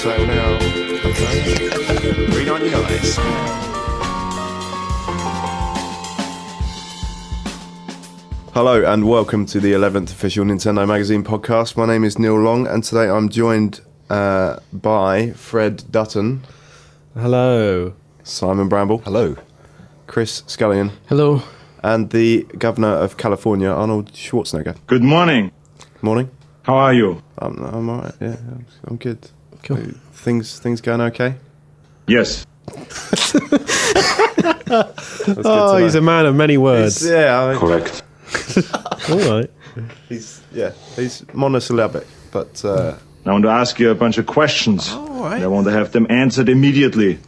sale now. $3.99. Hello and welcome to the 11th official Nintendo Magazine podcast. My name is Neil Long and today I'm joined by Fred Dutton. Hello. Simon Bramble. Hello. Chris Scullion. Hello. And the Governor of California, Arnold Schwarzenegger. Good morning. Morning. How are you? I'm alright, yeah, I'm good. Cool. Things going okay? Yes. Oh, he's a man of many words. Correct. All right. He's monosyllabic, but I want to ask you a bunch of questions. all right. I want to have them answered immediately.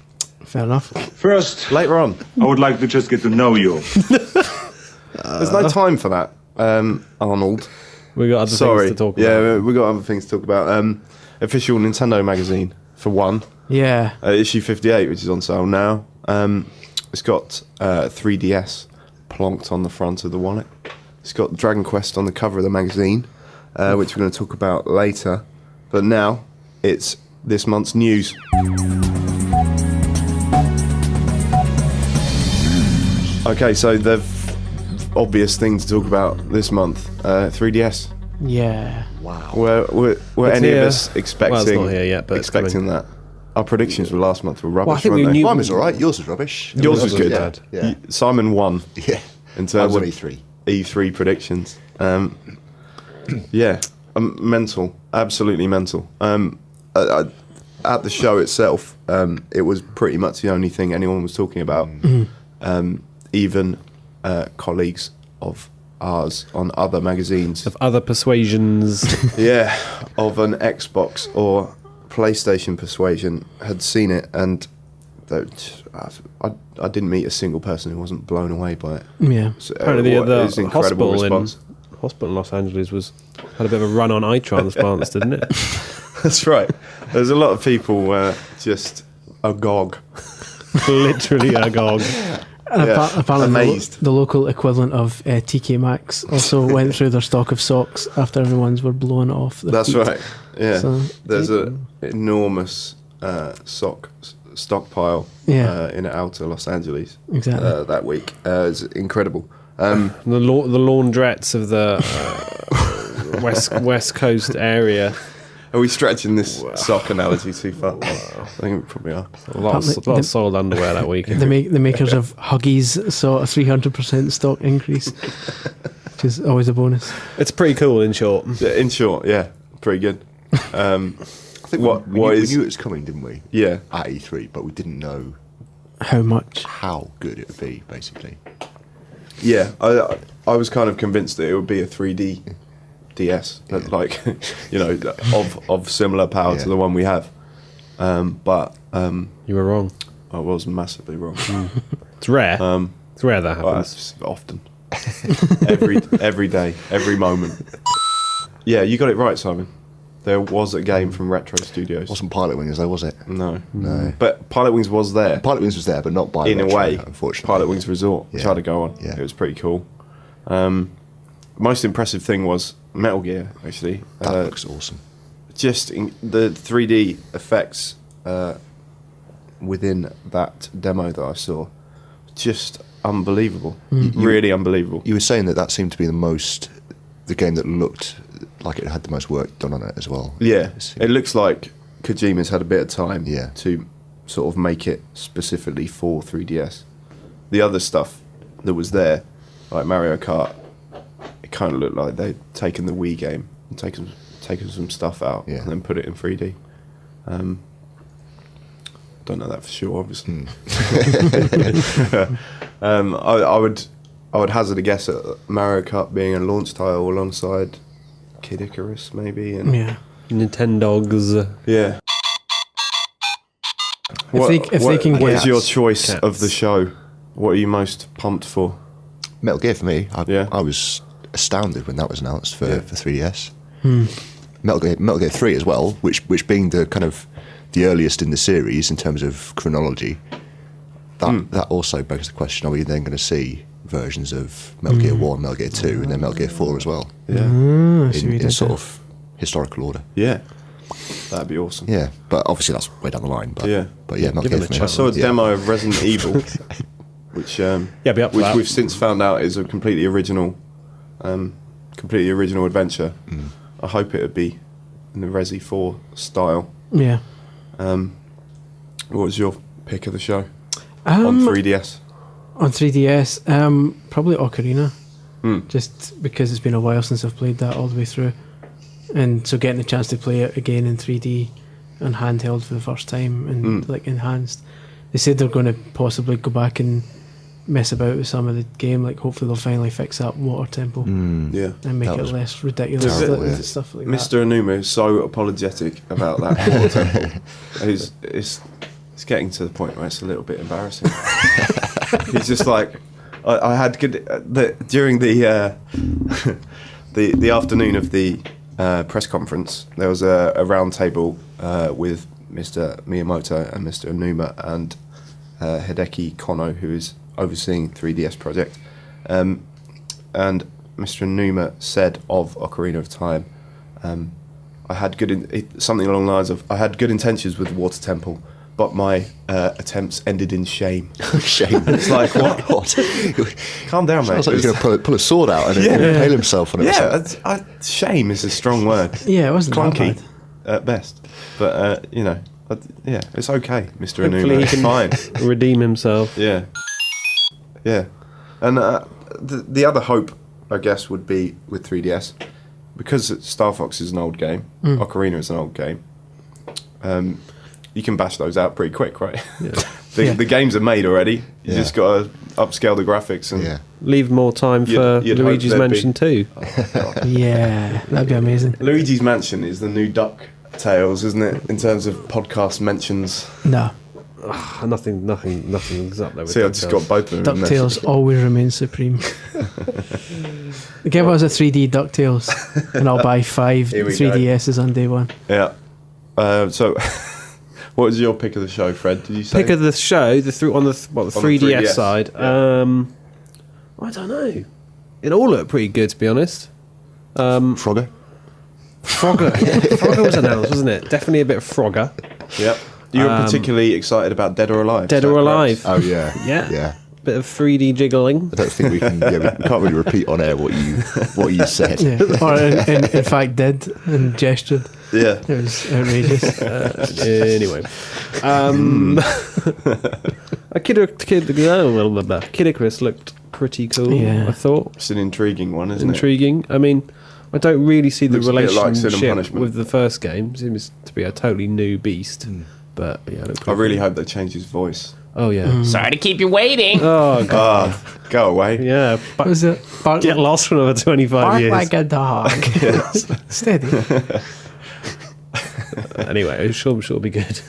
Fair enough. First, Later on. I would like to just get to know you. There's no time for that, Arnold. We got other Sorry. things to talk about. Yeah, we got other things to talk about. Official Nintendo Magazine, for one. Yeah. Issue 58, which is on sale now. It's got 3DS plonked on the front of the wallet. It's got Dragon Quest on the cover of the magazine, which we're going to talk about later. But now, it's this month's news. Okay, so the obvious thing to talk about this month, 3DS. Yeah. Wow. Were It's any here. of us expecting, Well, it's not here yet, but it's expecting that? Our predictions for last month were rubbish, Well, I think weren't we they? knew- Mine was all right. Yours was rubbish. Yours was good. Yeah. Yeah. Simon won Yeah. in I terms won of E3. E3 predictions. Yeah, mental, absolutely mental. At the show itself, it was pretty much the only thing anyone was talking about. Even colleagues of ours on other magazines, Of other persuasions. yeah, of an Xbox or PlayStation persuasion had seen it, and I didn't meet a single person who wasn't blown away by it. Yeah. So, Apparently it was the an incredible response. hospital in Los Angeles had a bit of a run on eye transplants, didn't it? That's right. There's a lot of people just agog. Literally agog. And Yeah. apparently Amazed. the local equivalent of TK Maxx also went through their stock of socks after everyone's were blowing off. Their That's feet. right. Yeah. So, There's an enormous stockpile Yeah. in outer Los Angeles Exactly. that week. It's incredible. The laundrettes of the West Coast area. Are we stretching this sock analogy too far? I think we probably are. A lot of soiled underwear that week. the makers of Huggies saw a 300% stock increase, which is always a bonus. It's pretty cool, in short. Yeah, in short, yeah, pretty good. I think we knew it was coming, didn't we? Yeah. At E3, but we didn't know How much? how good it would be, basically. Yeah, I was kind of convinced that it would be a 3D DS, but like, you know, of similar power to the one we have. But You were wrong. I was massively wrong. It's rare. It's rare that Well, happens. that's often, every day, every moment. Yeah, you got it right, Simon. There was a game from Retro Studios. It wasn't Pilot Wings, though, was it? No, No. but Pilot Wings was there Pilot Wings was there, but not by in a Retro, way. unfortunately. Pilot Wings Resort, which I Yeah. had to go on. Yeah. It was pretty cool. Most impressive thing was Metal Gear, actually. That looks awesome. Just the 3D effects within that demo that I saw, just unbelievable. Really unbelievable. You were saying that seemed to be the game that looked like it had the most work done on it as well. Yeah, it looks like Kojima's had a bit of time Yeah. to sort of make it specifically for 3DS. The other stuff that was there, like Mario Kart, it kind of looked like they'd taken the Wii game and taken some stuff out Yeah. and then put it in 3D. Don't know that for sure, obviously. I would hazard a guess at Mario Kart being a launch title alongside Kid Icarus, maybe. And Yeah. Nintendogs. yeah. If they can what get is your choice Cats. of the show? What are you most pumped for? Metal Gear for me. Yeah. I was astounded when that was announced for 3DS. Hmm. Metal Gear 3 as well, which being the kind of the earliest in the series in terms of chronology. That also begs the question: are we then going to see versions of Metal Gear 1, Metal Gear 2, and then Metal Gear 4 as well? Yeah. I see what you In did sort there. of historical order. Yeah. That'd be awesome. Yeah, but obviously that's way down the line. But Yeah. but yeah, not Give it here a for me. chance. I saw a Yeah. demo of Resident Evil, which be up for which that. we've since found out is a completely original adventure. I hope it would be in the Resi 4 style. Yeah. What was your pick of the show on 3DS? On 3DS, probably Ocarina. Just because it's been a while since I've played that all the way through. And so getting the chance to play it again in 3D and handheld for the first time and like enhanced. They said they're going to possibly go back and mess about with some of the game. Like hopefully they'll finally fix up water tempo Yeah. and make That it was less ridiculous terrible, yeah. stuff like that. Mr. Anuma is so apologetic about that water temple. It's getting to the point where it's a little bit embarrassing. He's just like, I had good during the the afternoon of the press conference. There was a round table with Mr. Miyamoto and Mr. Anuma and Hideki Kono, who is overseeing 3DS project. And Mr. Anuma said of Ocarina of Time, I had something along the lines of, I had good intentions with Water Temple, but my attempts ended in shame. Shame. It's like, what? Calm down, mate. Sounds like he's going to pull a sword out and impale himself on it. or Yeah, something. shame is a strong word. Yeah, it wasn't that Clunky bad. at best. But, yeah, it's okay, Mr. Hopefully Anuma. he It's can fine. redeem himself. Yeah. Yeah. And the other hope, I guess, would be with 3DS, because Star Fox is an old game, Ocarina is an old game, you can bash those out pretty quick, right? Yeah. The games are made already. You Yeah. just got to upscale the graphics. And Yeah. Leave more time for You'd hope Luigi's there'd be- Mansion 2. Yeah, that'd be amazing. Luigi's Mansion is the new Duck Tales, isn't it, in terms of podcast mentions? No, Nothing's up there with See, I just got both of them in there. DuckTales always remains supreme. Give us a 3D DuckTales and I'll buy 5 Here we 3DSs on day one. Yeah. So, what was your pick of the show, Fred? Did you say? Pick of the show, on the 3DS 3DS, side. yeah. I don't know. It all looked pretty good, to be honest. Frogger. Frogger. Frogger was announced, wasn't it? Definitely a bit of Frogger. Yep. You were particularly excited about Dead or Alive. Dead is or that Alive. Oh yeah. Yeah. Yeah. Bit of 3D jiggling. I don't think we can. Yeah, we can't really repeat on air what you said. Yeah. Or in fact did and gestured. correct? Yeah. It was outrageous. Anyway. Kid Icarus looked pretty cool, Yeah. I thought. It's an intriguing one, isn't Intriguing. I mean, I don't really see the Looks a bit like Sin and relationship Punishment. with the first game. It seems to be a totally new beast. But yeah, it looked I pretty really cool. hope they change his voice. Oh yeah. Sorry to keep you waiting. Oh god. Go away. Yeah. What was it? Bark, Get lost for another 25 bark years. like a dog. Steady. Anyway, I'm sure it'll be good.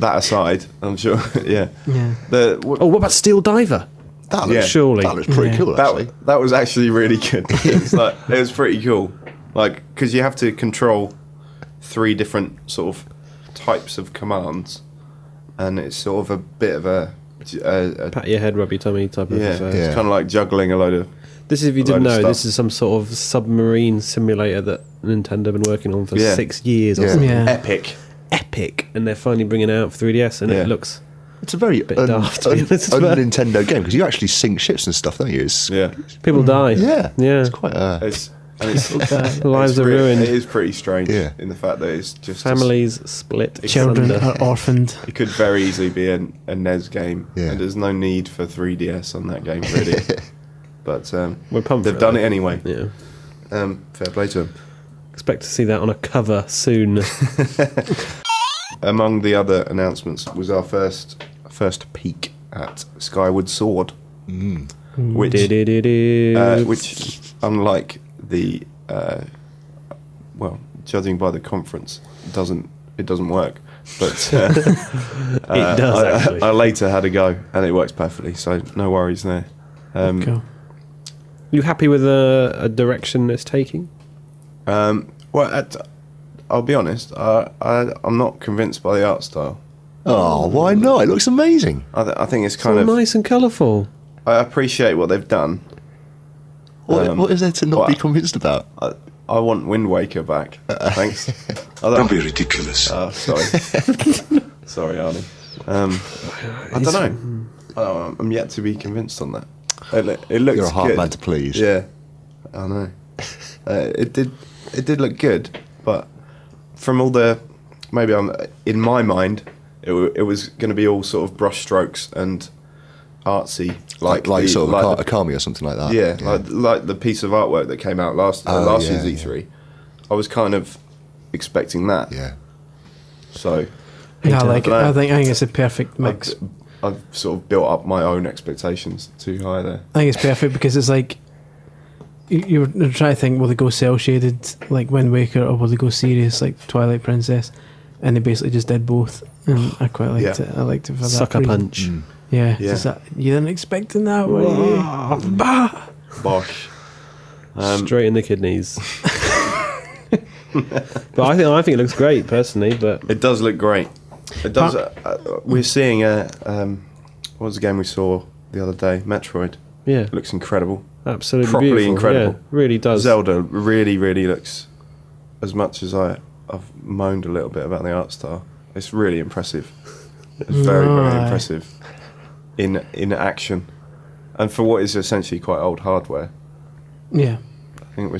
That aside, I'm sure. Yeah. Yeah. Oh, what about Steel Diver? That Yeah. looks Surely. That looks pretty Yeah. cool. Actually. That was actually really good. It was pretty cool. Like, because you have to control 3 different sort of types of commands, and it's sort of a bit of a Pat your head, rub your tummy type of yeah. affair. It's kind of like juggling a load of. This is, if you A didn't load of know, this stuff. is some sort of submarine simulator that Nintendo have been working on for Yeah. 6 years or Yeah. something. Yeah. Epic. Epic. And they're finally bringing it out for 3DS, and Yeah. it looks... It's a very Bit daft, to be honest, but- Nintendo game because you actually sink ships and stuff, don't you? It's, Yeah. People die. yeah, Yeah. It's quite. It's Lives it's are really- ruined. It is pretty strange Yeah. in the fact that it's just Families split. Children asunder. are orphaned. It could very easily be a NES game, Yeah. and there's no need for 3DS on that game, really. But We're pumped they've for it, done though. it anyway. Yeah. Fair play to them. Expect to see that on a cover soon. Among the other announcements was our first peek at Skyward Sword, which Du-du-du-du. which, unlike the well, judging by the conference, it doesn't work. But It does, actually. I later had a go, and it works perfectly. So no worries there. Cool. You happy with the direction it's taking? I'll be honest. I'm not convinced by the art style. Oh, why not? It looks amazing. I think it's So kind of. nice and colourful. I appreciate what they've done. What is there to not well, be convinced about? I want Wind Waker back. Thanks. Don't be ridiculous. Sorry. Sorry, Arnie. I don't know. I'm yet to be convinced on that. It looks You're a hard good. man to please. Yeah, I know. It did look good, but from all the maybe in my mind, it was going to be all sort of brush strokes and artsy, Like the, sort of like a Akami or something like that. yeah, like the piece of artwork that came out last year's E3. I was kind of expecting that. Yeah. So Yeah, I like it. I I think it's a perfect mix. I've sort of built up my own expectations too high there. I think it's perfect because it's like you're trying to think, will they go cell shaded like Wind Waker, or will they go serious like Twilight Princess? And they basically just did both, and I quite liked it. I liked it for that Sucker reason. punch. Yeah, Yeah. just that, you didn't expecting that, were you? Bah! Bosh. Straight in the kidneys. But I think it looks great personally. But It does look great. It does. We're seeing what was the game we saw the other day? Metroid. yeah, It looks incredible. absolutely properly beautiful. incredible. Yeah, really does. Zelda really, really looks. As much as I've moaned a little bit about the art style, it's really impressive. It's very, very Right. impressive in action, and for what is essentially quite old hardware. Yeah, I think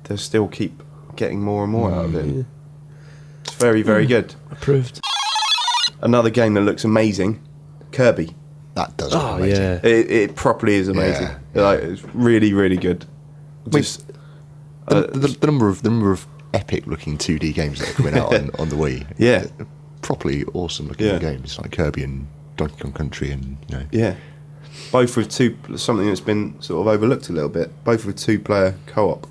they still keep getting more and more out of it. It's very, very good. approved. Another game that looks amazing, Kirby. That does look Oh amazing. yeah, It properly is amazing. Like, it's really, really good. Just The number of epic looking 2D games that are coming out on the Wii. Yeah. Properly awesome looking Yeah. games like Kirby and Donkey Kong Country and yeah, both with something that's been sort of overlooked a little bit. Both with 2-player co-op.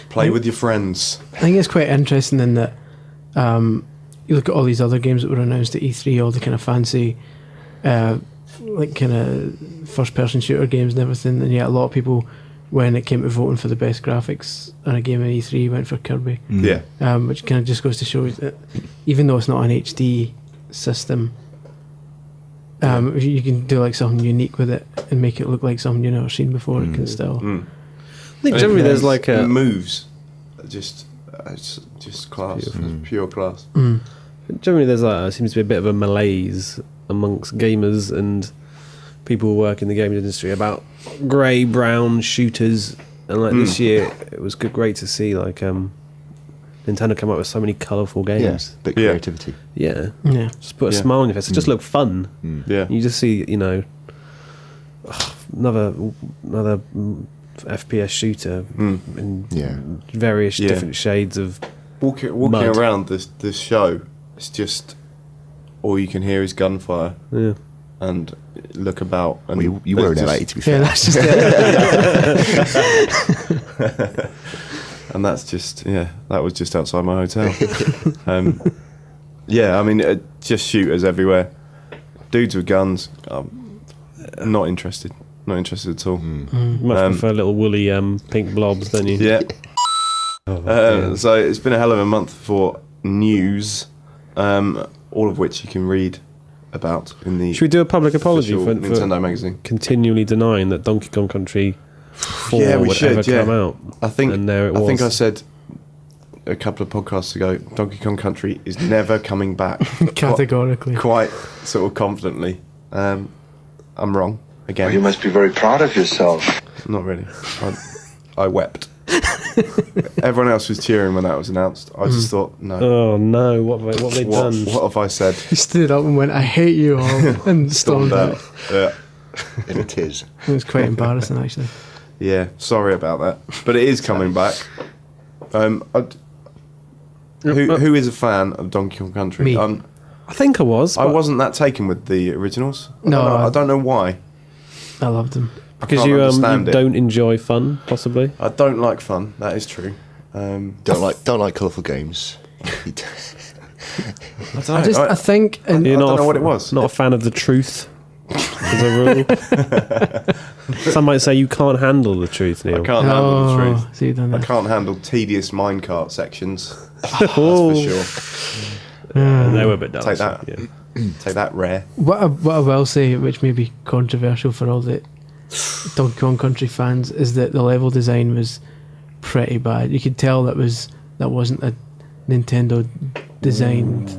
Play with your friends. I think it's quite interesting in that you look at all these other games that were announced at E3, all the kind of fancy, like kind of first-person shooter games and everything, and yet a lot of people, when it came to voting for the best graphics in a game at E3, went for Kirby. Yeah, Which kind of just goes to show that even though it's not an HD system, you can do like something unique with it and make it look like something you've never seen before. It can still. I think generally there's like it a moves. It's just class, pure class. generally there's seems to be a bit of a malaise amongst gamers and people who work in the gaming industry about grey brown shooters, and like this year it was great to see like Nintendo come up with so many colourful games. bit Yeah. creativity. Yeah, Yeah. just put a Yeah. smile on your face. It just looked fun. Yeah, You just see another FPS shooter in Yeah. various Yeah. different shades of walking Mud. around this show, it's just all you can hear is gunfire and look about. And Well, you were in there's LA just- to be Yeah, fair. that's just it. and that's just that was just outside my hotel. Yeah, I mean, just shooters everywhere, dudes with guns. Not interested at all. much prefer little woolly pink blobs, don't you? Yeah. dear. So it's been a hell of a month for news, all of which you can read about in the Should we do a public apology official for Nintendo magazine. continually denying that Donkey Kong Country 4 Yeah, we would should, ever come out? I think And there it was. I think I said a couple of podcasts ago, Donkey Kong Country is never coming back. Categorically. Quite sort of confidently. I'm wrong again. You must be very proud of yourself. Not really. I wept. Everyone else was cheering when that was announced. I just thought, no. Oh no! What have they What done? have I said? He stood up and went, "I hate you all," and stormed out. Yeah. And it is. It was quite embarrassing, actually. Yeah, sorry about that. But it is coming back. Who is a fan of Donkey Kong Country? Me. I think I was. I but- wasn't that taken with the originals. No, I don't know why. I loved him. because can't you understand it. don't enjoy fun, possibly. I don't like fun. That is true. Don't like colourful games. I don't know. I just, I think, and You're I not don't know a what it was. Not a fan of the truth, as a rule. Some might say you can't handle the truth, Neil. I can't handle the truth. So you done I that. can't handle tedious minecart sections. Oh, That's for sure. and they were a bit dull. Take so, that. yeah. Take that, Rare. What I will say, which may be controversial for all the Donkey Kong Country fans, is that the level design was pretty bad. You could tell that wasn't a Nintendo designed.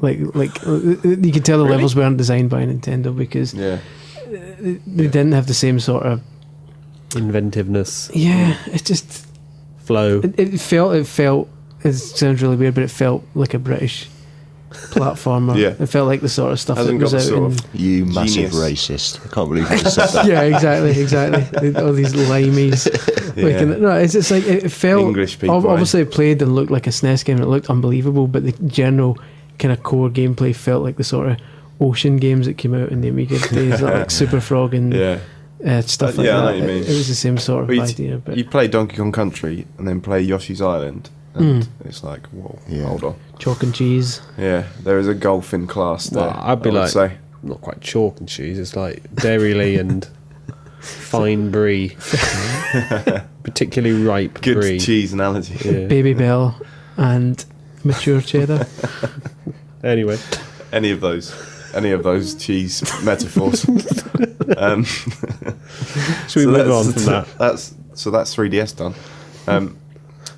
Like you could tell the levels weren't designed by Nintendo because they didn't have the same sort of inventiveness. Yeah, it's just flow. It felt. It sounds really weird, but it felt like a British platformer. Yeah. It felt like the sort of stuff Hasn't that was got the out sort in. of You massive genius. racist! I can't believe you just said that. Yeah, exactly. All these limeys. Yeah. No, it's just like it felt. English people, Obviously, it played and looked like a SNES game. And it looked unbelievable, but the general kind of core gameplay felt like the sort of ocean games that came out in the Amiga days, like Super Frog and stuff like yeah, I that. know what you mean. It was the same sort of But idea. But you play Donkey Kong Country and then play Yoshi's Island, and it's like, whoa, hold on. chalk and cheese. Yeah, there is a golf in class there. Well, I'd be I would like, say. not quite chalk and cheese. It's like Dairy Lee and fine brie, particularly ripe Good brie. cheese analogy. Yeah. Baby Bell and mature cheddar. Anyway, Any of those cheese metaphors. should we move on from that? That's 3DS done.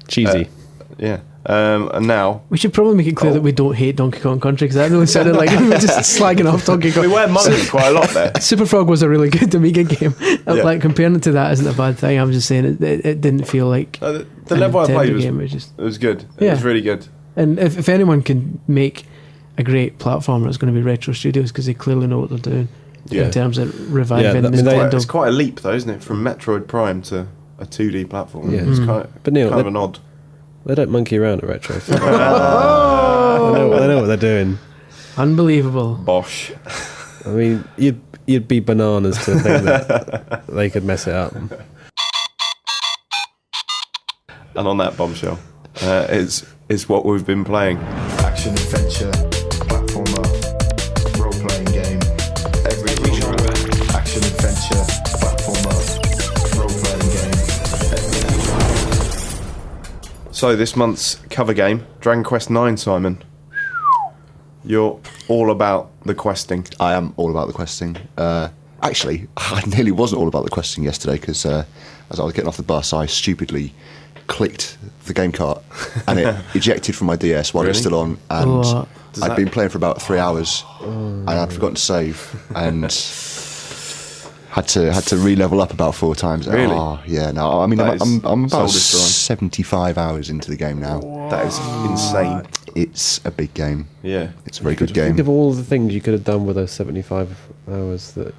Cheesy. Yeah. And now We should probably make it clear that we don't hate Donkey Kong Country because that really sounded like we were just slagging off Donkey Kong. we were monkey quite a lot there. Super Frog was a really good Amiga game. Yeah. Like comparing it to that isn't a bad thing. I'm just saying it didn't feel like The a level I Nintendo played game. It was good. It Yeah. was really good. And if anyone can make a great platformer, it's going to be Retro Studios because they clearly know what they're doing Yeah. in terms of reviving Yeah, I mean, Nintendo. It's quite a leap, though, isn't it? From Metroid Prime to a 2D platform. Yeah. It's kind But Neil, of an odd. They don't monkey around at Retro. They know what they're doing. Unbelievable. Bosh. I mean, you'd be bananas to think that they could mess it up. And on that bombshell, is what we've been playing. Action adventure, platformer, role-playing game. Every genre. Action adventure, platformer, role-playing game. So this month's cover game, Dragon Quest IX, Simon. You're all about the questing. I am all about the questing. Actually, I nearly wasn't all about the questing yesterday because as I was getting off the bus, I stupidly clicked the game cart and it ejected from my DS while it was Really? still on. And What? I'd been playing for about 3 hours and I'd forgotten to save and had to re-level up about 4 times. Really? Oh, yeah. No, I mean, That is I'm about soul-destroying. 75 hours into the game now. That is insane. It's a big game. Yeah. It's a very good Think game. of all the things you could have done with those 75 hours that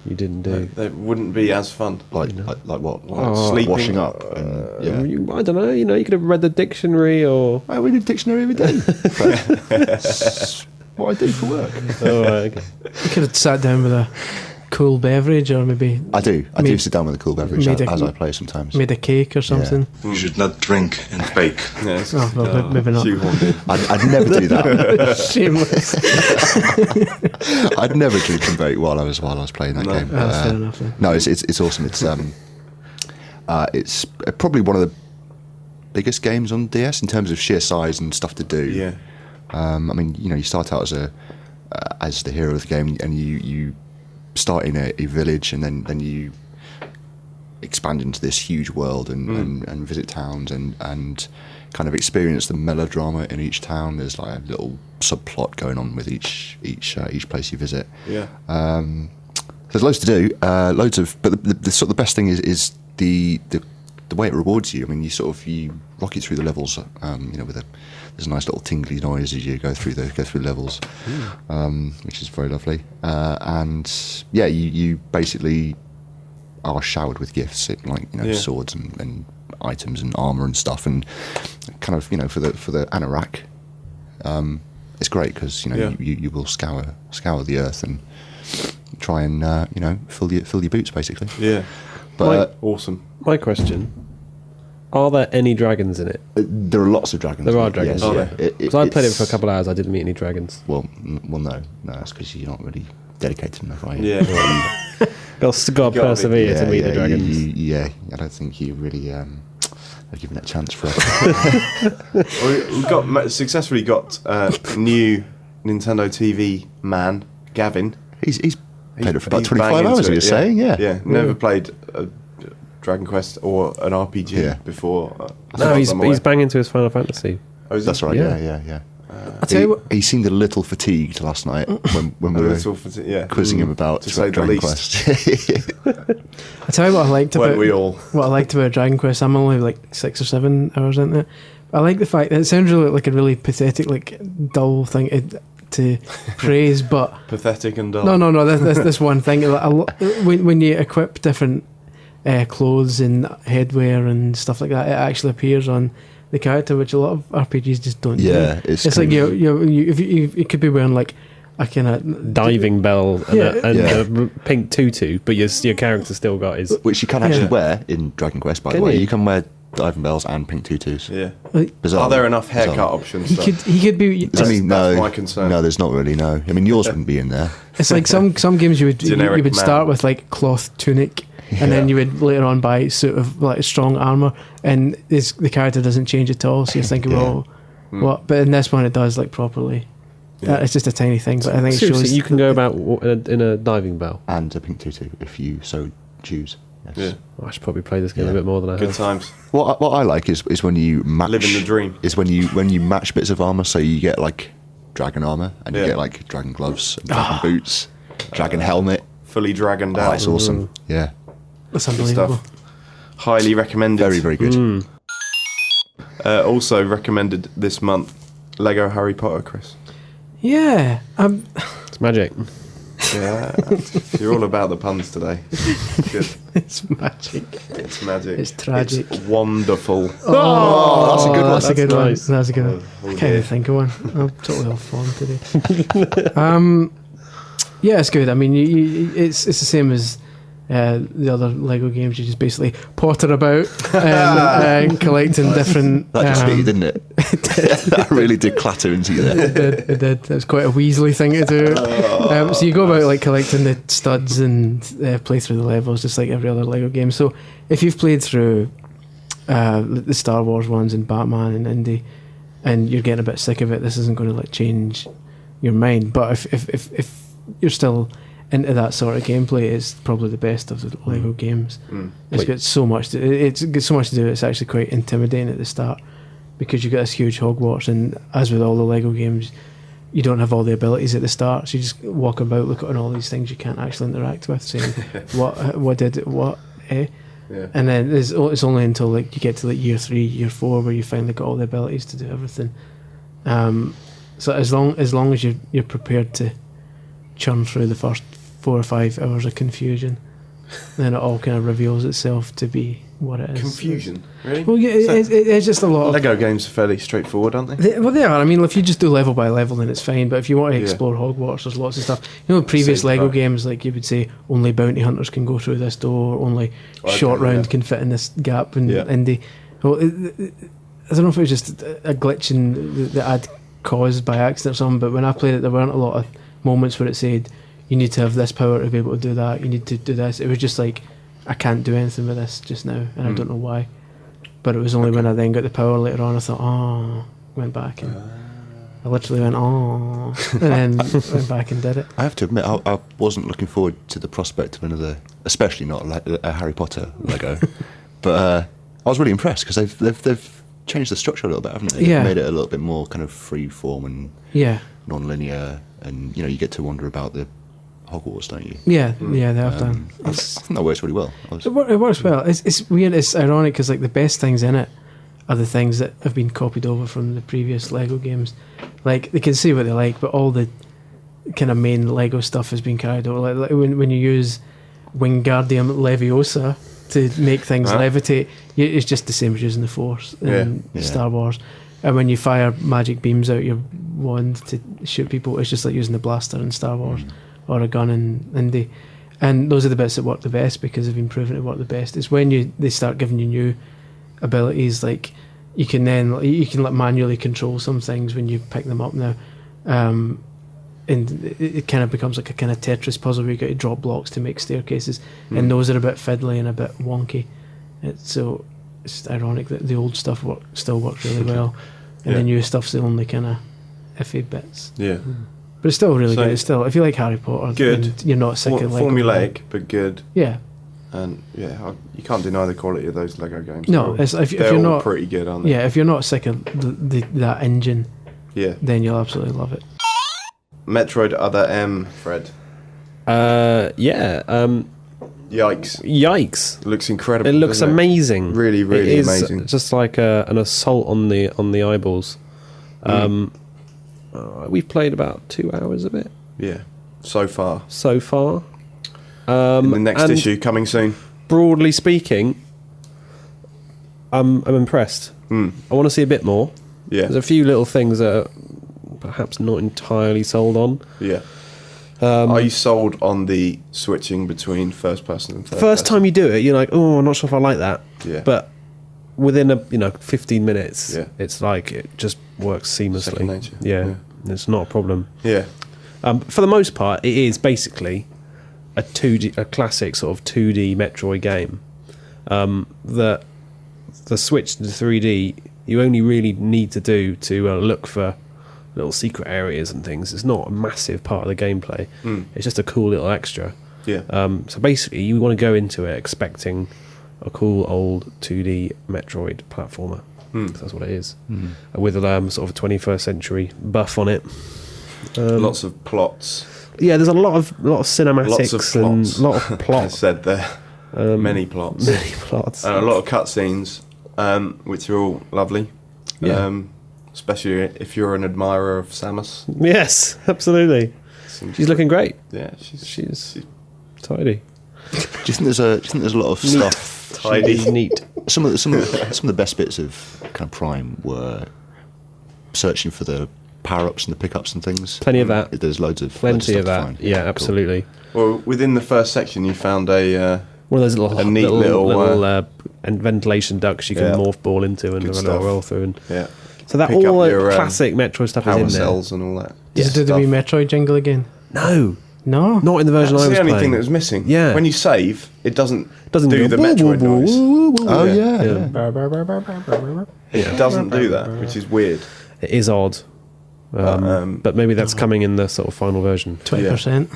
you didn't do. That wouldn't be as fun. Like what? Sleeping. Washing up. And, yeah. I don't know. You could have read the dictionary or. I read a dictionary every day. That's what I do for work. Oh, right, okay. You could have sat down with a cool beverage or maybe I do Made- sit down with a cool beverage made as a- I play sometimes. made a cake or something. You should not drink and bake. Yeah, it's Oh, well, maybe not. shoehorned in. I'd never do that. Shameless. I'd never drink and bake while I was playing that No. game. That's fair enough then. No, it's awesome. It's probably one of the biggest games on DS in terms of sheer size and stuff to do. Yeah. I mean, you start out as the hero of the game, and you start in a village, and then you expand into this huge world and visit towns and kind of experience the melodrama in each town. There's like a little subplot going on with each place you visit. Yeah. There's loads to do, but the sort of the best thing is the way it rewards you. I mean, you rocket through the levels, there's a nice little tingly noise as you go through the levels, which is very lovely. And yeah, you basically are showered with gifts, swords and items and armor and stuff, and kind of for the anorak. It's great because you will scour the earth and try and fill your boots basically. Yeah. But Awesome. My question: are there any dragons in it? there are lots of dragons. There are dragons. Yes, Oh, yeah. yeah. Because I played it for a It's- couple of hours. I didn't meet any dragons. Well, no, that's because you're not really dedicated enough, are you? Yeah. Got to persevere to meet the dragons. I don't think you really have given that chance for us. We successfully got new Nintendo TV man, Gavin. He's played it for about He's 25 banging hours, to he it, was saying, yeah. Yeah, never played a Dragon Quest or an RPG Yeah. before. No, he's I'm aware. banging to his Final Fantasy. Oh, is he? That's right. Yeah. Yeah. I tell you what, He seemed a little fatigued last night when we A were little yeah. quizzing him about To say the Dragon least. Quest. I tell you what I liked about Weren't we all? what I liked about Dragon Quest. I'm only like 6 or 7 hours into it. I like the fact that it sounds really like a really pathetic, like dull thing to praise, but Pathetic and dull. no. This one thing. When you equip different clothes and headwear and stuff like that, it actually appears on the character, which a lot of RPGs just don't. Yeah, do. it's It's like kind you could be wearing like a kind of Diving bell and, Yeah. a pink tutu, but your character still got his. which you can actually Yeah. wear in Dragon Quest, by Can the way. you? You can wear diving bells and pink tutus. Yeah. Bizarre. Are there enough haircut Bizarre. options? He though? could be. That's my concern. No, there's not really. No, I mean yours wouldn't be in there. It's like some games you would Generic man. start with like cloth tunic, and then you would later on buy sort of like strong armor, and the character doesn't change at all. So you're thinking, Yeah. well, what? But in this one, it does like properly. Yeah. It's just a tiny thing, but I think it Seriously, shows you can go about in a diving bell. And a pink tutu if you so choose. Yes. Yeah. Oh, I should probably play this game Yeah. a bit more than I Good have. times. What I like is when you match. Living the dream. Is when you match bits of armor, so you get like dragon armor and you Yeah. get like dragon gloves, and dragon boots, dragon helmet. Fully dragoned Oh, out. it's awesome. Yeah, that's Good unbelievable. stuff. Highly recommended. very very good. Also recommended this month, Lego Harry Potter, Chris. Yeah, It's magic. Yeah, you're all about the puns today. Good. it's magic. It's magic. It's tragic. It's wonderful. Oh, that's a good one. That's a good one. nice. That's a good one. Oh, I can't dear. even think of one. I'm totally off form today. Yeah, it's good. I mean, it's the same as the other Lego games. You just basically potter about and collecting different. That just hit you, didn't it? That really did clatter into you there. It did. It was quite a Weasley thing to do. So you go about like collecting the studs and play through the levels just like every other Lego game. So if you've played through the Star Wars ones and Batman and Indy, and you're getting a bit sick of it, this isn't going to like change your mind. But if you're still into that sort of gameplay, it's probably the best of the Lego games. It's got so much. It's got so much to do. It's actually quite intimidating at the start because you got this huge Hogwarts, and as with all the Lego games, you don't have all the abilities at the start. So you just walk about, look at all these things you can't actually interact with, saying Yeah. and then it's only until like you get to like year 3, year 4 where you finally got all the abilities to do everything. So as long as you're prepared to churn through the first 4 or 5 hours of confusion, then it all kind of reveals itself to be what it is. Confusion, really? Well, yeah, it's just a lot of. Lego games are fairly straightforward, aren't they? They are. I mean, if you just do level by level, then it's fine. But if you want to Yeah. explore Hogwarts, there's lots of stuff. You know, previous Same Lego part. games, like you would say, only bounty hunters can go through this door, only Okay, short round yeah. can fit in this gap in Yeah. Indy. Well, I don't know if it was just a glitch in that I'd caused by accident or something, but when I played it, there weren't a lot of moments where it said, you need to have this power to be able to do that, you need to do this. It was just like, I can't do anything with this just now, and I don't know why. But it was only when I then got the power later on, I thought, went back and I literally went, and then went back and did it. I have to admit, I wasn't looking forward to the prospect of another, especially not a Harry Potter Lego, but I was really impressed because they've changed the structure a little bit, haven't they? Yeah. They've made it a little bit more kind of free form and Yeah, non-linear, and you get to wonder about the Hogwarts, don't you? yeah, they have done. I think that works really well. It works well. It's weird. It's ironic because like the best things in it are the things that have been copied over from the previous Lego games. Like they can say what they like, but all the kind of main Lego stuff has been carried over. Like when you use Wingardium Leviosa to make things levitate, it's just the same as using the Force in Yeah. Star Wars. And when you fire magic beams out your wand to shoot people, it's just like using the blaster in Star Wars or a gun in Indy. And those are the bits that work the best because they've been proven to work the best. It's when they start giving you new abilities, like you can like manually control some things when you pick them up now. And it kind of becomes like a kind of Tetris puzzle where you got to drop blocks to make staircases, and those are a bit fiddly and a bit wonky. It's ironic that the old stuff still works really well, and the new stuff's the only kind of iffy bits. Yeah. But it's still really So- good. It's still, if you like Harry Potter, Good. and you're not sick of Lego. Formulaic, but good. Yeah, And yeah, you can't deny the quality of those Lego games. No, They're it's, if they're you're all not pretty good, aren't they? Yeah, if you're not sick of that engine, Yeah. then you'll absolutely love it. Metroid Other M, Fred. Yeah. Yikes. Yikes! Looks incredible. It looks doesn't amazing. Really, really it is amazing. Just like an assault on the eyeballs. We've played about 2 hours of it Yeah. So far. so far. In the next and issue coming soon. broadly speaking, I'm impressed. I want to see a bit more. Yeah. There's a few little things that are perhaps not entirely sold on. Yeah. Are you sold on the switching between first person and third First person? time you do it, you're like, oh, I'm not sure if I like that. Yeah. But within 15 minutes, Yeah. it's like it just works seamlessly. Second nature. Yeah, it's not a problem. Yeah. For the most part, it is basically a classic sort of 2D Metroid game. The switch to 3D, you only really need to do to look for little secret areas and things. It's not a massive part of the gameplay. It's just a cool little extra. Yeah. So basically, you want to go into it expecting a cool old 2D Metroid platformer. 'Cause that's what it is. With a sort of a 21st century buff on it. Lots of plots. Yeah, there's a lot of cinematics Lots of and plots. a lot of I plots. said there. Many plots. Many plots. And a lot of cutscenes, which are all lovely. Yeah. Especially if you're an admirer of Samus. Yes, absolutely. She's looking great. Yeah, She's tidy. Do you think there's a lot of stuff? tidy. She's neat. Some of the best bits of kind of Prime were searching for the power-ups and the pickups and things. Plenty of that. There's loads of Plenty stuff of to that. find. Yeah, Cool. absolutely. Well, within the first section, you found a One of those little, A neat little, and ventilation ducts you can yeah. morph ball into and Good have a little stuff. roll through. And yeah so that Pick all up the your, classic Metroid stuff is power in there. cells and all that. Does it do the stuff. wee Metroid jingle again? No, No? not in the version That's I was the only playing. thing that was missing. Yeah. When you save, it doesn't Doesn't do go the boo, boo, Metroid boo, noise. boo, boo, boo. Oh yeah, Yeah. yeah. Brr, brr, brr, brr, brr, brr, brr. It doesn't do that, which is weird. It is odd. But maybe that's coming in the sort of final version. 20%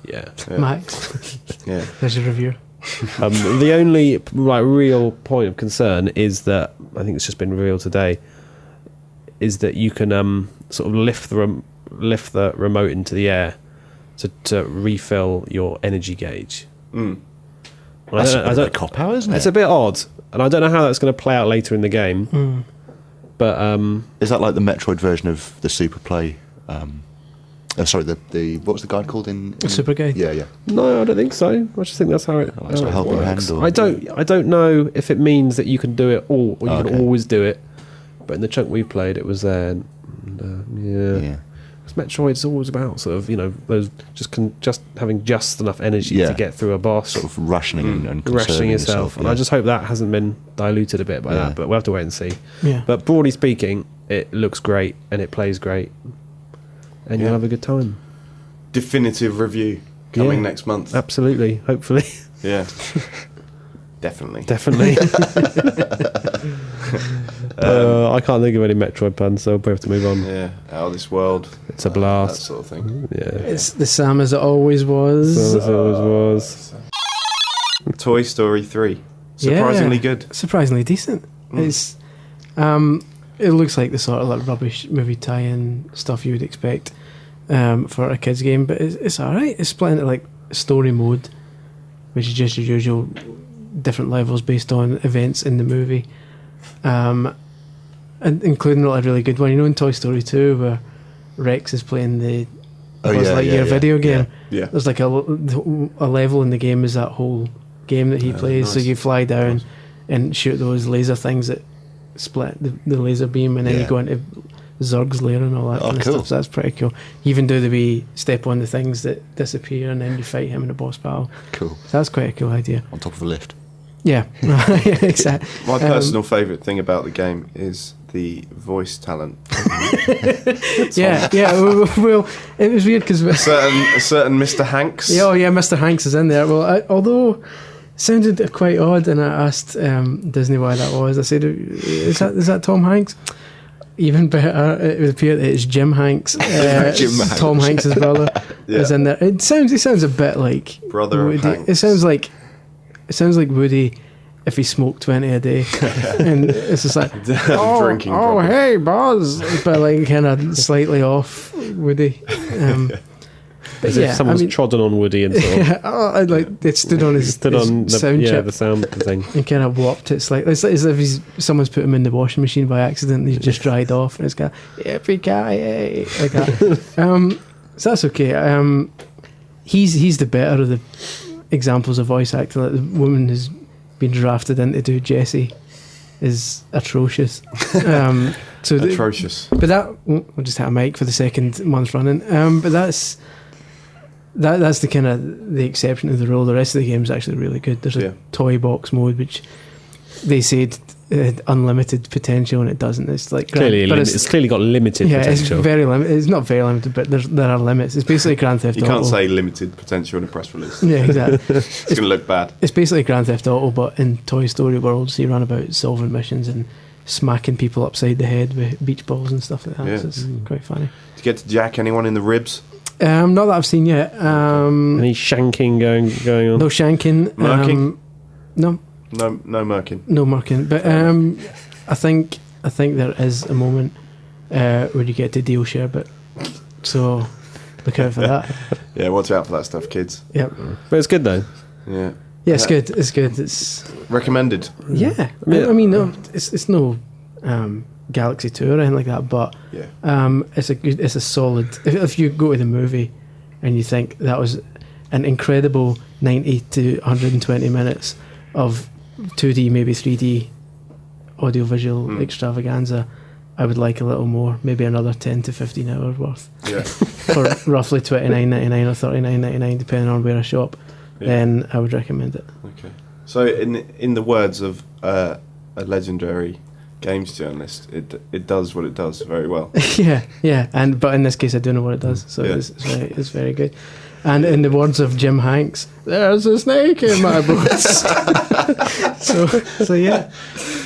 Yeah. Yeah. max. Yeah. There's your review. The only real point of concern is that I think it's just been revealed today. Is that you can sort of lift the remote into the air to refill your energy gauge. That's a bit of a cop out, isn't it? It's a bit odd, and I don't know how that's going to play out later in the game. But Is that like the Metroid version of the Super Play? Sorry, the what was the guide called in Super Guide? Yeah, yeah. no, I don't think so. I just think that's how it, it's how a it helping works. hand or- I don't know if it means that you can do it all or you Okay. can always do it. But in the chunk we played, it was there. And, Yeah. Because Metroid's always about sort of those just having just enough energy Yeah. to get through a boss, Sort of rationing and rationing conserving yourself. And I just hope that hasn't been diluted a bit by Yeah. that. But we'll have to wait and see. Yeah. But broadly speaking, it looks great and it plays great, and Yeah. you'll have a good time. Definitive review coming Yeah. next month. Absolutely, hopefully, Yeah. Definitely. definitely. I can't think of any Metroid puns, so we'll have to move on. Yeah. Out of this world. It's a That blast. sort of thing. Yeah, It's the Sam as it always was. so as it always was. Toy Story 3. Surprisingly Yeah. good. Surprisingly decent. It's it looks like the sort of like rubbish movie tie-in stuff you would expect for a kids game, but it's alright. It's split into like story mode, which is just your usual different levels based on events in the movie, and including a really good one. You know, in Toy Story 2 where Rex is playing the Oh, Buzz yeah, Lightyear yeah, video game. Yeah. There's like a level in the game is that whole game that he plays. So nice. you fly down and shoot those laser things that split the laser beam, and then you Yeah. go into Zurg's lair and all that Oh, kind of cool. stuff. So that's pretty cool. You even do the wee step on the things that disappear, and then you fight him in a boss battle. Cool. So that's quite a cool idea. On top of a lift. Yeah, exactly. My personal favourite thing about the game is the voice talent. Yeah. Well, it was weird because A certain Mr. Hanks. yeah, Mr. Hanks is in there. Well, although it sounded quite odd, and I asked Disney why that was. I said, "Is that Tom Hanks?" Even better, it would appear that it's Jim Hanks. Jim Hanks. Tom Hanks' brother Yeah. is in there. He sounds a bit like Brother of Woody. Hanks. It sounds like It sounds like Woody if he smoked 20 a day, and it's just like, Drinking oh, problem. hey, Buzz, but like kind of slightly off Woody. But As if someone's trodden on Woody and sort of I like it stood on his sound chip the sound thing. and kind of warped it slightly. It's like as if someone's put him in the washing machine by accident. And he's just dried off, and it's got yippee-ki-yay, like that. So that's okay. He's the better of the examples of voice acting. Like the woman who's been drafted in to do Jessie is atrocious. So Atrocious. but that we'll just hit a mic for the second month running. But that's the kind of the exception to the rule. The rest of the game's actually really good. There's a toy box mode which they said had unlimited potential, and it doesn't. It's like Clearly, it's clearly got limited potential. It's very limited. It's not very limited, but there are limits. It's basically Grand Theft You Auto. can't say limited potential in a press release. Yeah, exactly. It's going to look bad. It's basically Grand Theft Auto, but in Toy Story world. So you run about solving missions and smacking people upside the head with beach balls and stuff like that. Yeah. So it's quite funny. Did you get to jack anyone in the ribs? Not that I've seen yet. Any shanking going on? No shanking. Murking? No No murking. no murking. But I think there is a moment where you get to deal sherbet. So look out for that. Yeah, watch out for that stuff, kids. Yep. But it's good though. Yeah. Yeah, it's good. It's good. It's Recommended. yeah. Yeah. I mean, no, it's no Galaxy Tour or anything like that. But Yeah. it's a solid. If you go to the movie and you think that was an incredible 90 to 120 minutes of 2D, maybe 3D audiovisual extravaganza, I would like a little more, maybe another 10 to 15 hours worth Yeah. for roughly $29.99 or $39.99 depending on where I shop. Yeah. Then I would recommend it. Okay. So, in the words of a legendary games journalist, it does what it does very well. yeah, but in this case I do know what it does, so Yeah. it's very good. And in the words of Jim Hanks, there's a snake in my boots. so yeah,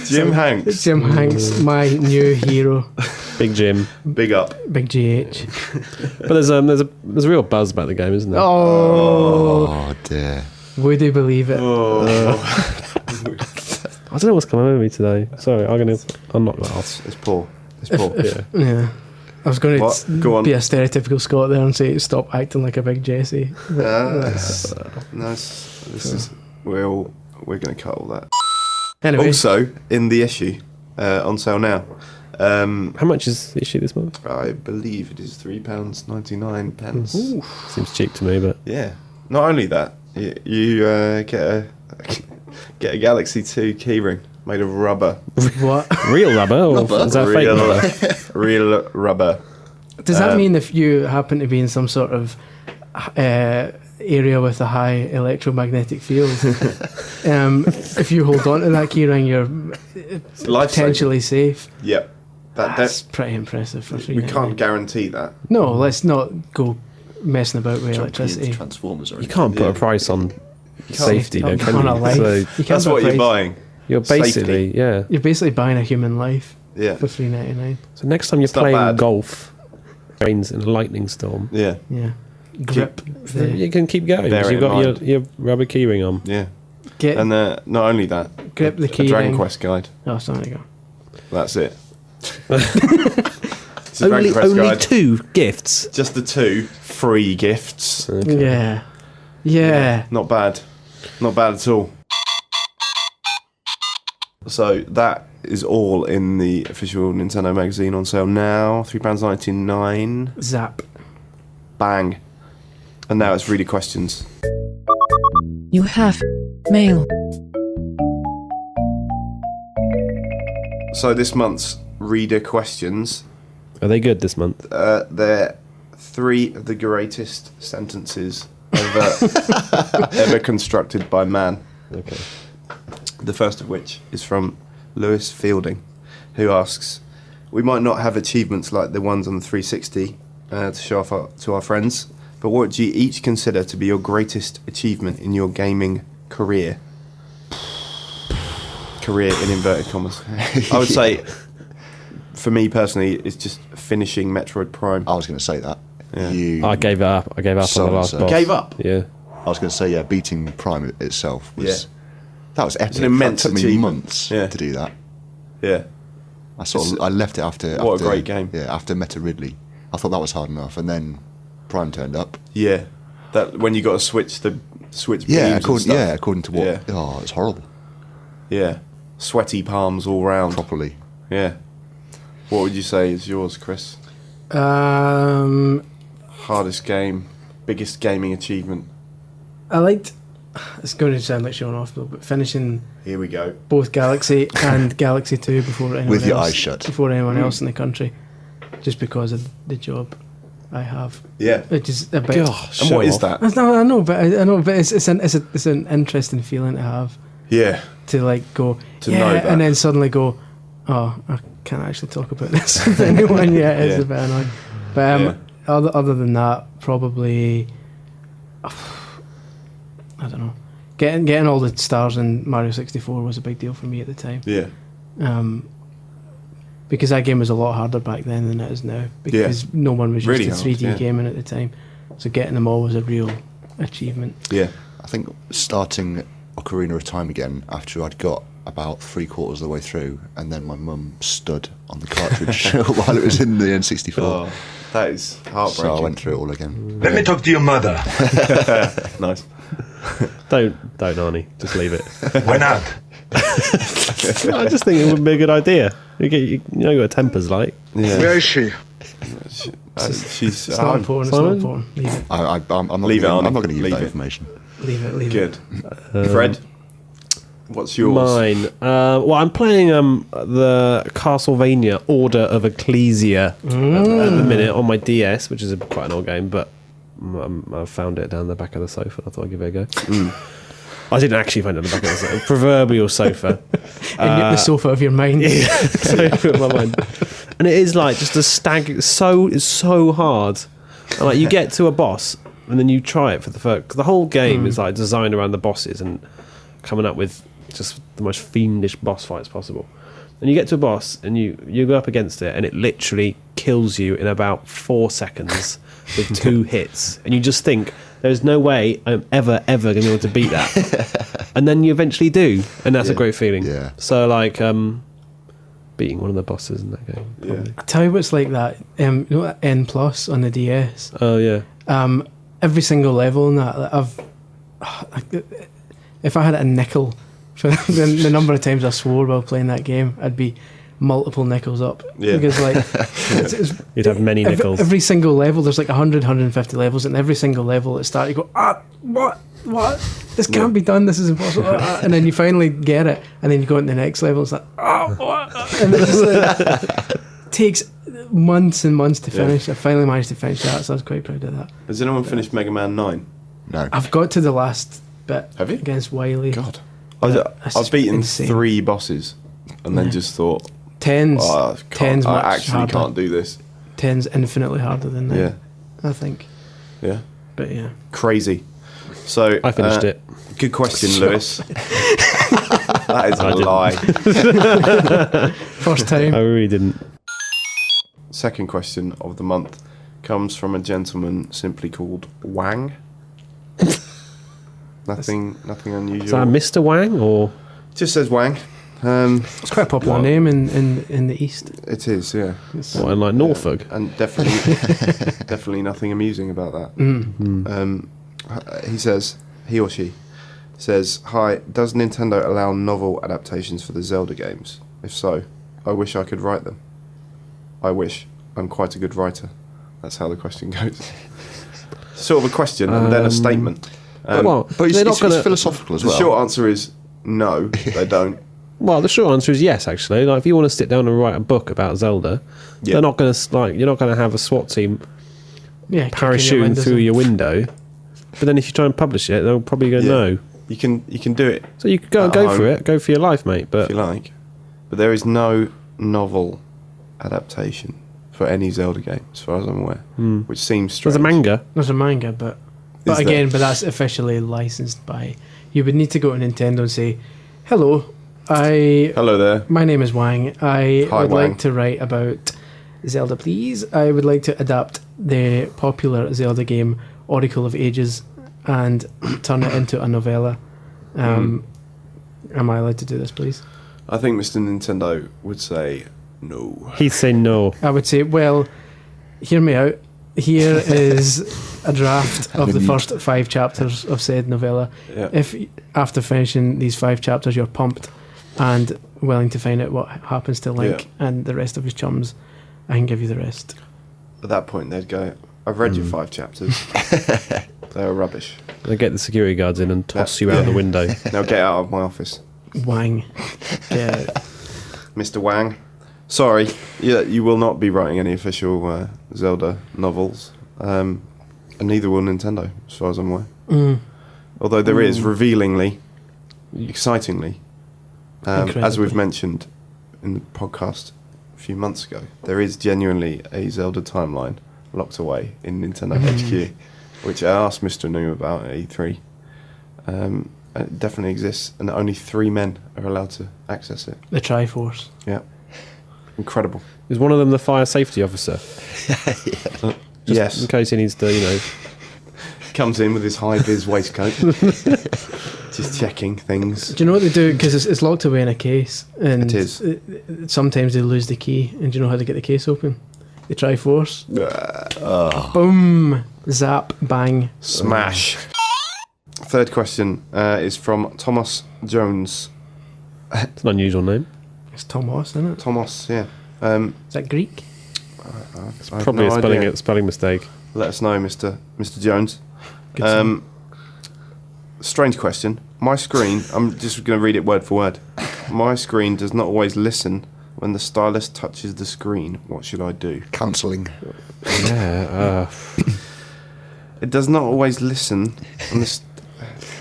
Jim Hanks, Jim Hanks, my new hero, Big Jim. big up. Big GH. But there's a real buzz about the game, isn't there? Oh dear. Would you believe it? Oh, I don't know what's coming over me today. Sorry, I'm not that. it's Paul. It's Paul. Yeah. Yeah. I was going What? to Go on. be a stereotypical Scot there and say stop acting like a big Jesse. No, this is we're going to cut all that. Anyway, Also, in the issue, on sale now. How much is the issue this month? I believe it is £3.99. Seems cheap to me, but Yeah. Not only that, you get a Galaxy 2 keyring made of rubber. what real rubber, or is that fake rubber? Real rubber. does that mean if you happen to be in some sort of area with a high electromagnetic field, if you hold on to that keyring, you're potentially safe? Yep. That's pretty impressive for We can't guarantee that. No, let's not go messing about with Jumping electricity. into Transformers or You can't put a price on safety, though, can on a you? life. So You can't That's put a what you're price- buying. you're basically, Safety. You're basically buying a human life Yeah. for $3.99. So next time you're It's not playing bad. golf, rains in a lightning storm, Yeah. Yeah, grip. you can keep going Bear because it you've in got mind. your rubber keyring on. Yeah. Get And not only that, grip the a key Dragon ring. Quest guide. Oh, so there you go. That's it. It's a Dragon Quest Only guide. 2 gifts. Just the 2 free gifts. Yeah. Yeah. Not bad. Not bad at all. So that is all in the official Nintendo magazine on sale now. £3.99. Zap. Bang. And now it's really questions. You have mail. So this month's reader questions, Are they good this month? they're 3 of the greatest sentences ever constructed by man. Okay. The first of which is from Lewis Fielding, who asks, "We might not have achievements like the ones on the 360 to show off to our friends, but what do you each consider to be your greatest achievement in your gaming career?" Career in inverted commas. I would say, for me personally, it's just finishing Metroid Prime. I was going to say that. Yeah. I gave up. I gave up So on the last and so. boss. Gave up? Yeah. I was going to say, yeah, beating Prime itself was That was epic. It's an immense That took me achievement. months Yeah. to do that. Yeah. I left it after. What a after- great game. Yeah, after Meta Ridley. I thought that was hard enough, and then Prime turned up. Yeah. That when you got to switch beams Yeah, and according, stuff. according to what? Yeah. Oh, it's horrible. Yeah. Sweaty palms all round. Properly. Yeah. What would you say is yours, Chris? Hardest game, biggest gaming achievement. I liked. It's going to sound like showing off, though, but finishing Here we go. both Galaxy and Galaxy 2 before anyone With your else, eyes shut. before anyone else in the country, just because of the job I have. Yeah. Which is a bit. And what is that? I know, but it's an interesting feeling to have, Yeah. to like go To know that. and then suddenly go, oh, I can't actually talk about this with anyone yet. It's Yeah. a bit annoying. But Yeah. other than that, probably I don't know. Getting all the stars in Mario 64 was a big deal for me at the time. Yeah. Because that game was a lot harder back then than it is now. Because no one was Really used to hard, 3D yeah. gaming at the time. So getting them all was a real achievement. Yeah. I think starting Ocarina of Time again after I'd got about 3/4 of the way through, and then my mum stood on the cartridge while it was in the N64. Oh, that is heartbreaking. So I went through it all again. Let me talk to your mother. Nice. Don't, Arnie. Just leave it. Why not? I just think it would be a good idea. You know what a temper's like. Yeah. Where is she? She's It's not important. It's not Simon? important. Leave it. I'm not Leave it gonna, on. I'm not going to give Leave that it. information. Leave it. Leave good. it. Fred, what's yours? Mine. Well, I'm playing the Castlevania Order of Ecclesia at the minute on my DS, which is quite an old game, but I found it down the back of the sofa. I thought I'd give it a go. I didn't actually find it on the back of the sofa. Proverbial sofa. And the sofa of your mind. Sofa in my mind. And it is like just it's so hard. And like you get to a boss and then you try it for the first. Cause the whole game is like designed around the bosses and coming up with just the most fiendish boss fights possible. And you get to a boss and you go up against it and it literally kills you in about 4 seconds with 2 hits. And you just think, there's no way I'm ever going to be able to beat that. And then you eventually do. And that's a great feeling. Yeah. So like beating one of the bosses in that game. Probably. I tell you what's like that. You know that N Plus on the DS. Oh yeah. Every single level in that, if I had a nickel for the number of times I swore while playing that game, I'd be multiple nickels up. Yeah. Because like it's You'd have many nickels. Every single level, there's like 150 levels, and every single level at start you go, what? This can't be done. This is impossible. And then you finally get it, and then you go into the next level. It's like, what? And it's like, takes months and months to finish. I finally managed to finish that, so I was quite proud of that. Has anyone finished Mega Man 9? No. I've got to the last bit. Have you? Against Wily. God. That's I've beaten insane. 3 bosses and then just thought, Ten's I much actually harder. can't do this. 10's infinitely harder than that. Yeah. I think. Yeah. But yeah. Crazy. So I finished it. Good question, Lewis. That is a lie. First time. I really didn't. Second question of the month comes from a gentleman simply called Wang. Nothing unusual. Is that Mr. Wang or? Just says Wang. It's quite a popular Well- name in the East. It is, yeah. What, in like Norfolk? And definitely nothing amusing about that. He or she says, "Hi, does Nintendo allow novel adaptations for the Zelda games? If so, I wish I could write them. I wish. I'm quite a good writer." That's how the question goes. Sort of a question and then a statement. Well, But they're not it's gonna. philosophical as The well. short answer is no, they don't. Well, the short answer is yes. Actually, like if you want to sit down and write a book about Zelda, Yeah. they're not going to you're not going to have a SWAT team Yeah, parachuting through your window. But then if you try and publish it, they'll probably go no. You can do it So you could go At for home. it, go for your life, mate. if But you like, but there is no novel adaptation for any Zelda game, as far as I'm aware, which seems strange. there's a manga. There's a manga, but Is again, there? but that's officially licensed by. You would need to go to Nintendo and say, "Hello, Hello there. my name is Wang. I Hi, would Wang. like to write about Zelda, please. I would like to adapt the popular Zelda game Oracle of Ages and turn it into a novella. Am I allowed to do this, please? I think Mr. Nintendo would say no. He'd say no. I would say, well, hear me out. Here is a draft of the first 5 chapters of said novella. Yeah. If after finishing these 5 chapters you're pumped and willing to find out what happens to Link and the rest of his chums, I can give you the rest. At that point, they'd go, I've read your 5 chapters. They were rubbish. They get the security guards in and toss you out the window. Now get out of my office. Wang. Yeah. Mr. Wang. Sorry, you will not be writing any official Zelda novels. And neither will Nintendo, as far as I'm aware. Although there is, revealingly, excitingly, as we've mentioned in the podcast a few months ago, there is genuinely a Zelda timeline locked away in Nintendo HQ, which I asked Mr. New about at E3. It definitely exists, and only 3 men are allowed to access it. The Triforce. Yeah. Incredible. Is one of them the fire safety officer? Yes. In case he needs to, Comes in with his high-vis waistcoat. Just checking things. Do you know what they do? Because it's locked away in a case. And It is. Sometimes they lose the key. And do you know how to get the case open? They try force. Boom. Zap. Bang. Smash. Third question is from Thomas Jones. It's an unusual name. It's Thomas, isn't it? Thomas, yeah. Is that Greek? It's Probably a spelling mistake. Let us know, Mr. Jones. Good son. Strange question. My screen, I'm just going to read it word for word. My screen does not always listen when the stylus touches the screen. What should I do? Cancelling. Yeah. It does not always listen.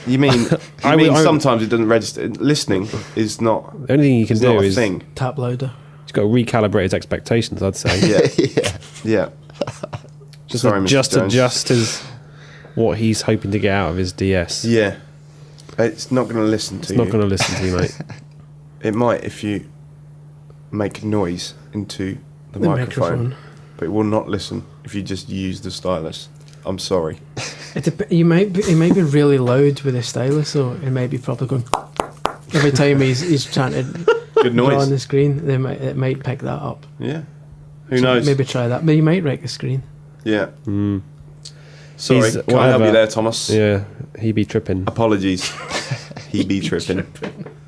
You mean sometimes it doesn't register? Listening is not. The only thing you can do not a is thing. Tap louder. he's got to recalibrate his expectations, I'd say. Yeah. Just Sorry, Mr. Jones. adjust what he's hoping to get out of his DS. Yeah. It's not going to listen to It's you. not going to listen to you, mate. It might if you make noise into the microphone, but it will not listen if you just use the stylus. I'm sorry. It might be really loud with the stylus, though. It might be probably going every time he's trying to Good draw on noise. the screen. It might pick that up. Yeah. Who knows? Maybe try that, but you might wreck the screen. Yeah. Sorry, He's- can't help whatever. you there, Thomas. Yeah, he be tripping. Apologies. He be tripping.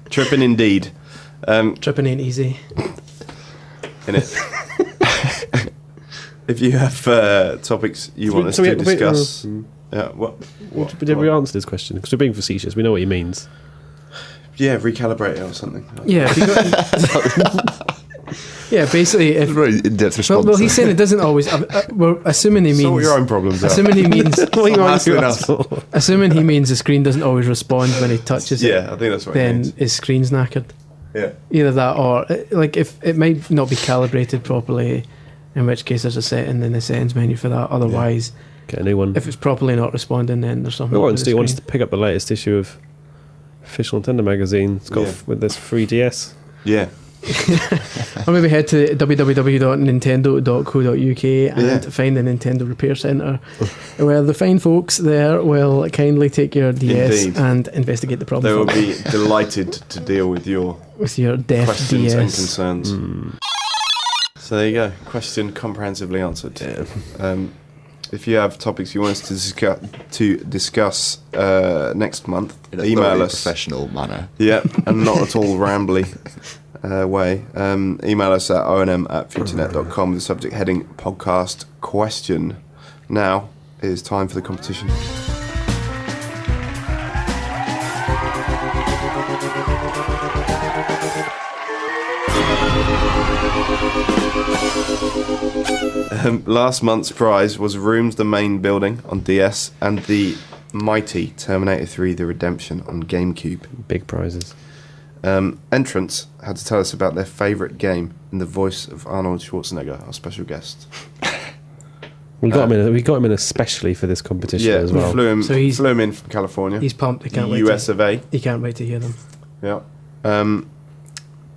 Tripping indeed. Tripping ain't easy. In it. If you have topics you want us to discuss, yeah, what Did we answer this question? Because we're being facetious. We know what he means. Yeah, recalibrate it or something. Yeah. If you got, yeah, basically, if Very in-depth response. well, he's saying it doesn't always. We're assuming he means. Sort your own problems out. Assuming he means. Asking us. Assuming he means the screen doesn't always respond when he touches it. Yeah, I think that's what it Then means. his screen's knackered. Yeah. Either that or like if it might not be calibrated properly, in which case there's a setting in the settings menu for that. Otherwise, Get a new one. if it's properly not responding, then there's something. What wrong wants with to do? the He wants to screen. pick up the latest issue of official Nintendo magazine. It's got Yeah. with this 3DS. Yeah. Or maybe head to www.nintendo.co.uk and find the Nintendo Repair Centre, where the fine folks there will kindly take your DS Indeed. and investigate the They problem will for you be delighted to deal with your with your deaf questions and DS. concerns. So there you go. Question comprehensively answered. If you have topics you want us to discuss next month, in a email very us. professional manner. Yeah, and not at all rambly way. Email us at onm@futurenet.com with the subject heading podcast question. Now it is time for the competition. Last month's prize was Rooms the Main Building on DS and the mighty Terminator 3 The Redemption on GameCube. Big prizes. Entrants had to tell us about their favourite game in the voice of Arnold Schwarzenegger, our special guest. We got him in especially for this competition Yeah, as well. flew him So he's- in from California, He's pumped. He can't wait. US of A. He can't wait to hear them. Yeah.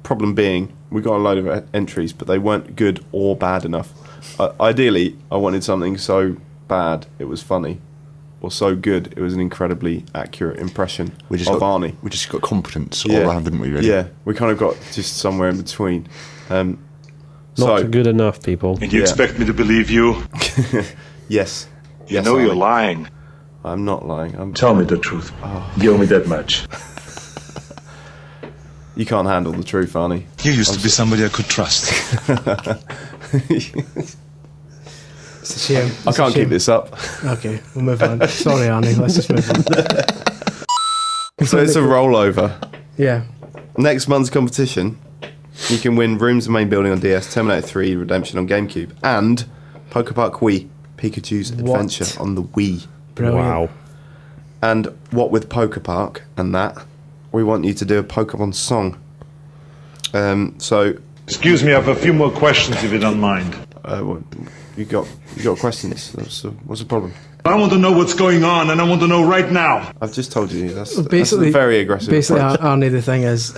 Problem being, we got a load of entries, but they weren't good or bad enough. Ideally, I wanted something so bad it was funny. or so good, it was an incredibly accurate impression of Arnie. We just got competence all around, didn't we, really? Yeah, we kind of got just somewhere in between. Not good enough, people. And you expect me to believe you? Yes. You know you're lying. I'm not lying. Tell me the truth. You owe me that much. You can't handle the truth, Arnie. You used to be somebody I could trust. It's a shame. I can't keep this up. Okay, we'll move on. Sorry, Arnie. Let's just move on. So it's a rollover. Yeah. Next month's competition, you can win Rooms in Main Building on DS, Terminator 3 Redemption on GameCube, and Poker Park Wii, Pikachu's Adventure on the Wii. Brilliant. Wow. And what with Poker Park and that, we want you to do a Pokemon song. So, Excuse me, I have a few more questions if you don't mind. you got questions? What's the problem? I want to know what's going on, and I want to know right now. I've just told you. That's a Basically, very aggressive Basically, approach. Arnie, the thing is,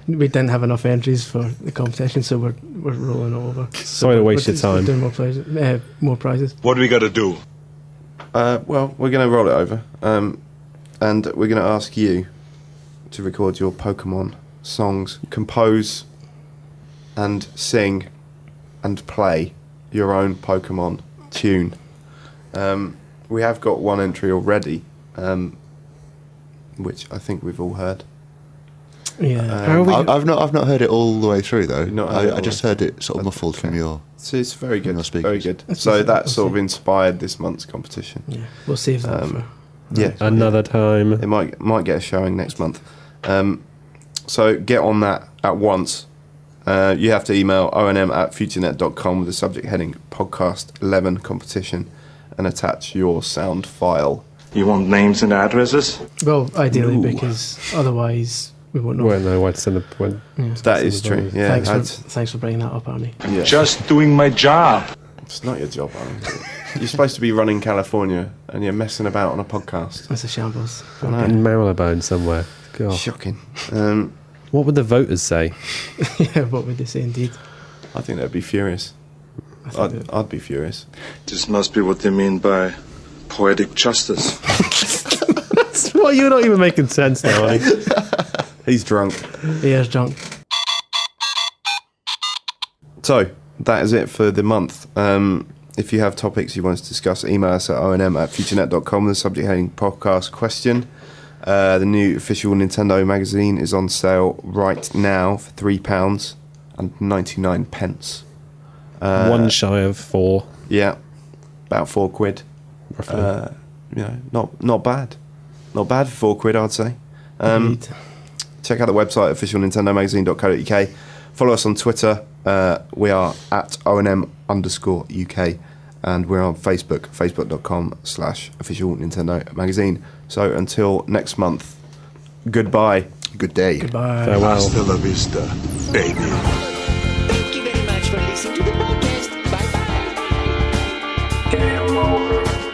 we didn't have enough entries for the competition, so we're rolling it over. Sorry to waste your time. We're doing more prizes. What do we got to do? Well, we're going to roll it over, and we're going to ask you to record your Pokemon songs, compose and sing and play your own Pokemon tune. We have got one entry already, which I think we've all heard. Yeah. I've not heard it all the way through though. Not heard it I all just the way heard it sort of muffled from your. So it's very good, Your speakers. very good. That's So just- that that's sort of it. inspired this month's competition. Yeah. We'll save that for. Yeah, Another time. it might get a showing next month. So get on that at once. You have to email onm@futurenet.com with the subject heading Podcast 11 Competition and attach your sound file. You want names and addresses? Well, ideally, Ooh. because otherwise we won't know. Won't know why to send That is true. Yeah, Thanks for bringing that up, Arnie. yeah. Just doing my job. It's not your job, Alan. You're supposed to be running California and you're messing about on a podcast. That's a shambles. in Marylebone somewhere. God. Shocking. What would the voters say? Yeah, what would they say indeed? I think they'd be furious. I think I'd be furious. This must be what they mean by poetic justice. Well, you're not even making sense now, are you? He's drunk. he is drunk. So, that is it for the month. If you have topics you want us to discuss, email us at onm@futurenet.com. The subject heading podcast question. The new official Nintendo magazine is on sale right now for £3.99. One shy of 4. Yeah, about £4. Roughly. Not bad. Not bad for £4, I'd say. Indeed. Check out the website, officialnintendomagazine.co.uk. Follow us on Twitter. We are at @ONM_UK. And we're on Facebook, facebook.com/official Nintendo magazine. So until next month, goodbye. Good day. Goodbye. Farewell. Hasta la vista, baby. Thank you very much for listening to the podcast. Bye bye. Game over.